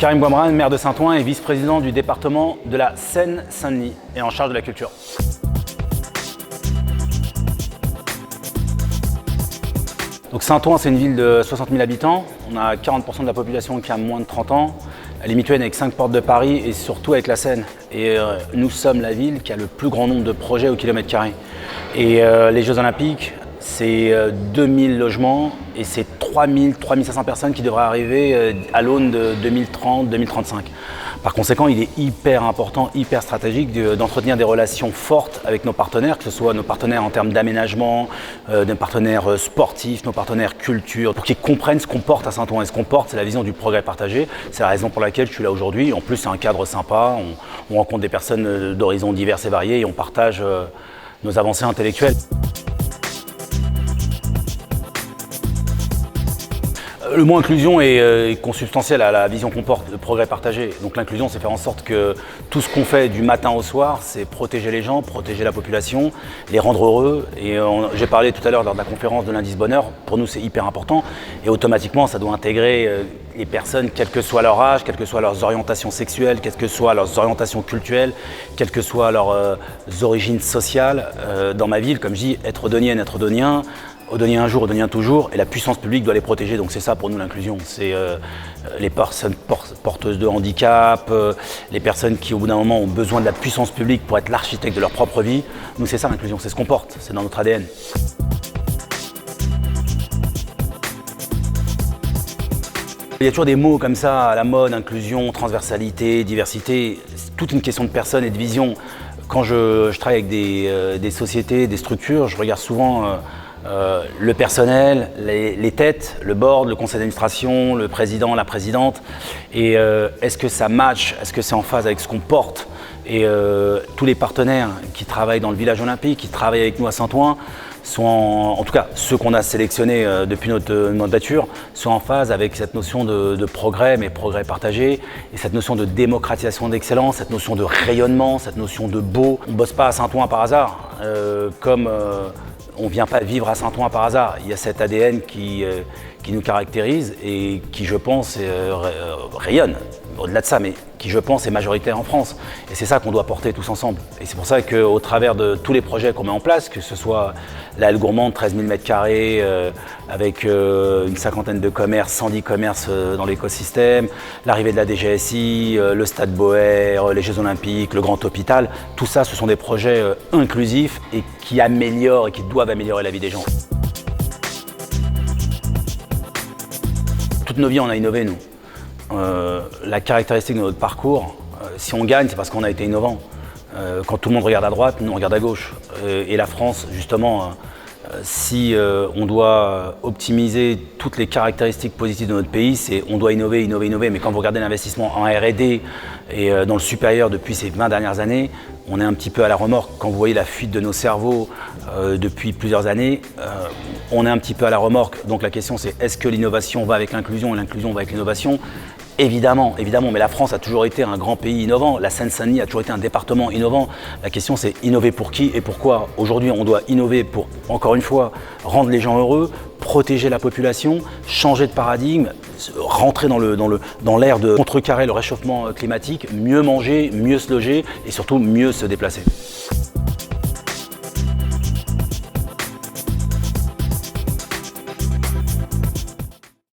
Karim Bouamrane, maire de Saint-Ouen et vice-président du département de la Seine-Saint-Denis et en charge de la culture. Donc Saint-Ouen, c'est une ville de 60 000 habitants. On a 40% de la population qui a moins de 30 ans. Elle est mitoyenne avec 5 portes de Paris et surtout avec la Seine. Et nous sommes la ville qui a le plus grand nombre de projets au kilomètre carré. Et les Jeux Olympiques, c'est 2000 logements et c'est 3500 personnes qui devraient arriver à l'aune de 2030-2035. Par conséquent, il est hyper important, hyper stratégique d'entretenir des relations fortes avec nos partenaires, que ce soit nos partenaires en termes d'aménagement, nos partenaires sportifs, nos partenaires culture, pour qu'ils comprennent ce qu'on porte à Saint-Ouen. Et ce qu'on porte, c'est la vision du progrès partagé. C'est la raison pour laquelle je suis là aujourd'hui. En plus, c'est un cadre sympa. On rencontre des personnes d'horizons divers et variés et on partage nos avancées intellectuelles. Le mot inclusion est consubstantiel à la vision qu'on porte, le progrès partagé. Donc l'inclusion, c'est faire en sorte que tout ce qu'on fait du matin au soir, c'est protéger les gens, protéger la population, les rendre heureux. Et j'ai parlé tout à l'heure lors de la conférence de l'indice bonheur, pour nous c'est hyper important. Et automatiquement, ça doit intégrer les personnes, quel que soit leur âge, quelles que soient leurs orientations sexuelles, quelles que soient leurs orientations culturelles, quelles que soient leurs origines sociales. Dans ma ville, comme je dis, être odonienne, être odonien, Odonien un jour, Odonien toujours, et la puissance publique doit les protéger. Donc c'est ça pour nous l'inclusion. C'est les personnes porteuses de handicap, les personnes qui au bout d'un moment ont besoin de la puissance publique pour être l'architecte de leur propre vie. Nous c'est ça l'inclusion, c'est ce qu'on porte, c'est dans notre ADN. Il y a toujours des mots comme ça à la mode, inclusion, transversalité, diversité. C'est toute une question de personne et de vision. Quand je travaille avec des sociétés, des structures, je regarde souvent le personnel, les têtes, le board, le conseil d'administration, le président, la présidente. Et est-ce que ça match? Est-ce que c'est en phase avec ce qu'on porte? Et tous les partenaires qui travaillent dans le village olympique, qui travaillent avec nous à Saint-Ouen, sont en tout cas ceux qu'on a sélectionnés depuis notre mandature, sont en phase avec cette notion de progrès, mais progrès partagé, et cette notion de démocratisation d'excellence, cette notion de rayonnement, cette notion de beau. On ne bosse pas à Saint-Ouen par hasard, comme on ne vient pas vivre à Saint-Ouen par hasard. Il y a cet ADN qui nous caractérise et qui, je pense, rayonne. Au-delà de ça, mais qui, je pense, est majoritaire en France. Et c'est ça qu'on doit porter tous ensemble. Et c'est pour ça qu'au travers de tous les projets qu'on met en place, que ce soit la Halle Gourmande, 13 000 m², avec une cinquantaine de commerces, 110 commerces dans l'écosystème, l'arrivée de la DGSI, le Stade Boer, les Jeux Olympiques, le Grand Hôpital, tout ça, ce sont des projets inclusifs et qui améliorent et qui doivent améliorer la vie des gens. Toutes nos vies, on a innové, nous. La caractéristique de notre parcours, si on gagne, c'est parce qu'on a été innovant. Quand tout le monde regarde à droite, nous on regarde à gauche. Et la France, justement, si on doit optimiser toutes les caractéristiques positives de notre pays, c'est on doit innover, innover, innover. Mais quand vous regardez l'investissement en R&D et dans le supérieur depuis ces 20 dernières années, on est un petit peu à la remorque. Quand vous voyez la fuite de nos cerveaux depuis plusieurs années, on est un petit peu à la remorque. Donc la question c'est, est-ce que l'innovation va avec l'inclusion et l'inclusion va avec l'innovation ? Évidemment, évidemment, mais la France a toujours été un grand pays innovant. La Seine-Saint-Denis a toujours été un département innovant. La question, c'est innover pour qui et pourquoi. Aujourd'hui, on doit innover pour, encore une fois, rendre les gens heureux, protéger la population, changer de paradigme, rentrer dans l'ère de contrecarrer le réchauffement climatique, mieux manger, mieux se loger et surtout mieux se déplacer.